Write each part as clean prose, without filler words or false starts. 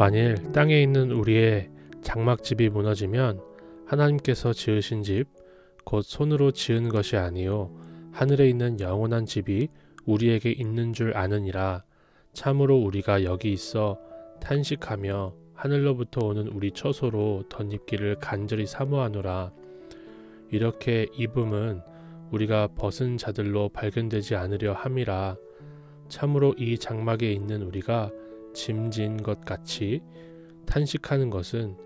만일 땅에 있는 우리의 장막집이 무너지면 하나님께서 지으신 집, 곧 손으로 지은 것이 아니요 하늘에 있는 영원한 집이 우리에게 있는 줄 아느니라. 참으로 우리가 여기 있어 탄식하며 하늘로부터 오는 우리 처소로 덧입기를 간절히 사모하노라. 이렇게 입음은 우리가 벗은 자들로 발견되지 않으려 함이라. 참으로 이 장막에 있는 우리가 짐진 것 같이 탄식하는 것은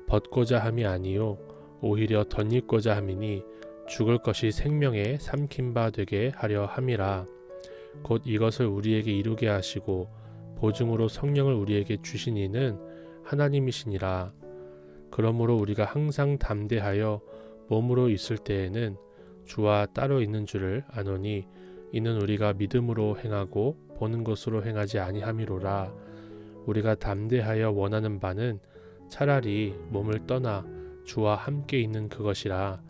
벗고자 함이 아니요 오히려 덧입고자 함이니 죽을 것이 생명에 삼킨 바 되게 하려 함이라. 곧 이것을 우리에게 이루게 하시고 보증으로 성령을 우리에게 주신 이는 하나님이시니라. 그러므로 우리가 항상 담대하여 몸으로 있을 때에는 주와 따로 있는 줄을 아노니 이는 우리가 믿음으로 행하고 보는 것으로 행하지 아니함이로라. 우리가 담대하여 원하는 바는 차라리 몸을 떠나 주와 함께 있는 그것이라.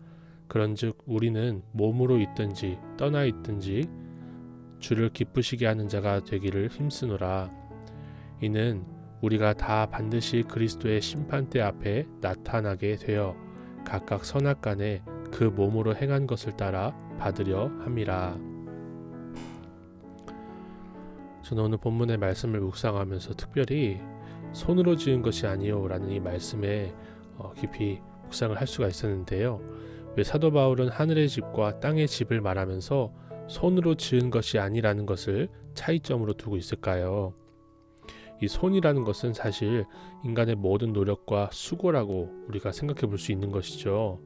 그런즉 우리는 몸으로 있든지 떠나 있든지 주를 기쁘시게 하는 자가 되기를 힘쓰노라. 이는 우리가 다 반드시 그리스도의 심판대 앞에 나타나게 되어 각각 선악간에 그 몸으로 행한 것을 따라 받으려 함이라. 저는 오늘 본문의 말씀을 묵상하면서 특별히 손으로 지은 것이 아니요 라는 이 말씀에 깊이 묵상을 할 수가 있었는데요. 왜 사도 바울은 하늘의 집과 땅의 집을 말하면서 손으로 지은 것이 아니라는 것을 차이점으로 두고 있을까요? 이 손이라는 것은 사실 인간의 모든 노력과 수고라고 우리가 생각해 볼 수 있는 것이죠.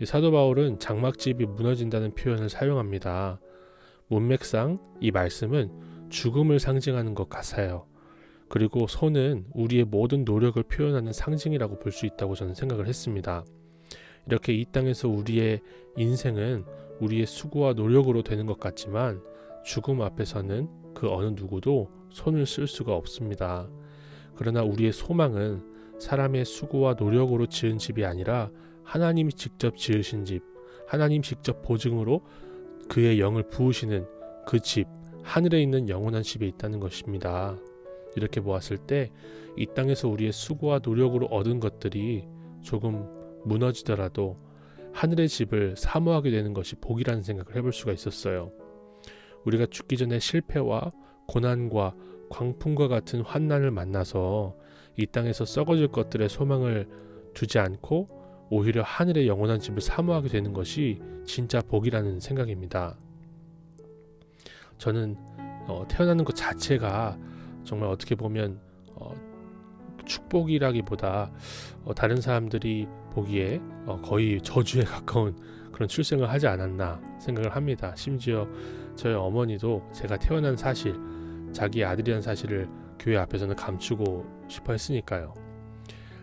이 사도 바울은 장막집이 무너진다는 표현을 사용합니다. 문맥상 이 말씀은 죽음을 상징하는 것 같아요. 그리고 손은 우리의 모든 노력을 표현하는 상징이라고 볼 수 있다고 저는 생각을 했습니다. 이렇게 이 땅에서 우리의 인생은 우리의 수고와 노력으로 되는 것 같지만 죽음 앞에서는 그 어느 누구도 손을 쓸 수가 없습니다. 그러나 우리의 소망은 사람의 수고와 노력으로 지은 집이 아니라 하나님이 직접 지으신 집, 하나님 직접 보증으로 그의 영을 부으시는 그 집, 하늘에 있는 영원한 집에 있다는 것입니다. 이렇게 보았을 때 이 땅에서 우리의 수고와 노력으로 얻은 것들이 조금 무너지더라도 하늘의 집을 사모하게 되는 것이 복이라는 생각을 해볼 수가 있었어요. 우리가 죽기 전에 실패와 고난과 광풍과 같은 환난을 만나서 이 땅에서 썩어질 것들의 소망을 두지 않고 오히려 하늘의 영원한 집을 사모하게 되는 것이 진짜 복이라는 생각입니다. 저는 태어나는 것 자체가 정말 어떻게 보면 축복이라기보다 다른 사람들이 보기에 거의 저주에 가까운 그런 출생을 하지 않았나 생각을 합니다. 심지어 저희 어머니도 제가 태어난 사실, 자기 아들이라는 사실을 교회 앞에서는 감추고 싶어 했으니까요.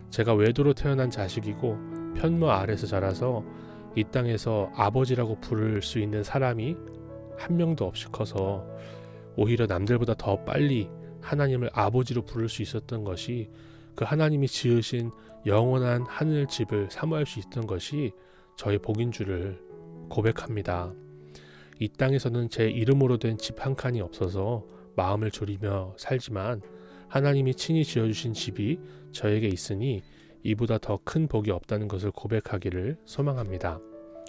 제가 외도로 태어난 자식이고 편모 아래서 자라서 이 땅에서 아버지라고 부를 수 있는 사람이 한 명도 없이 커서 오히려 남들보다 더 빨리 하나님을 아버지로 부를 수 있었던 것이 그 하나님이 지으신 영원한 하늘 집을 사모할 수 있었던 것이 저의 복인 줄을 고백합니다. 이 땅에서는 제 이름으로 된 집 한 칸이 없어서 마음을 졸이며 살지만 하나님이 친히 지어주신 집이 저에게 있으니 이보다 더 큰 복이 없다는 것을 고백하기를 소망합니다.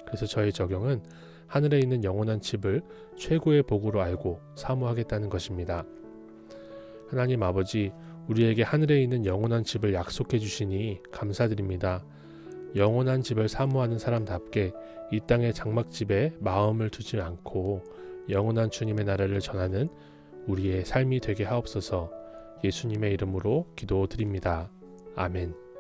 그래서 저의 적용은 하늘에 있는 영원한 집을 최고의 복으로 알고 사모하겠다는 것입니다. 하나님 아버지, 우리에게 하늘에 있는 영원한 집을 약속해 주시니 감사드립니다. 영원한 집을 사모하는 사람답게 이 땅의 장막집에 마음을 두지 않고 영원한 주님의 나라를 전하는 우리의 삶이 되게 하옵소서. 예수님의 이름으로 기도드립니다. 아멘.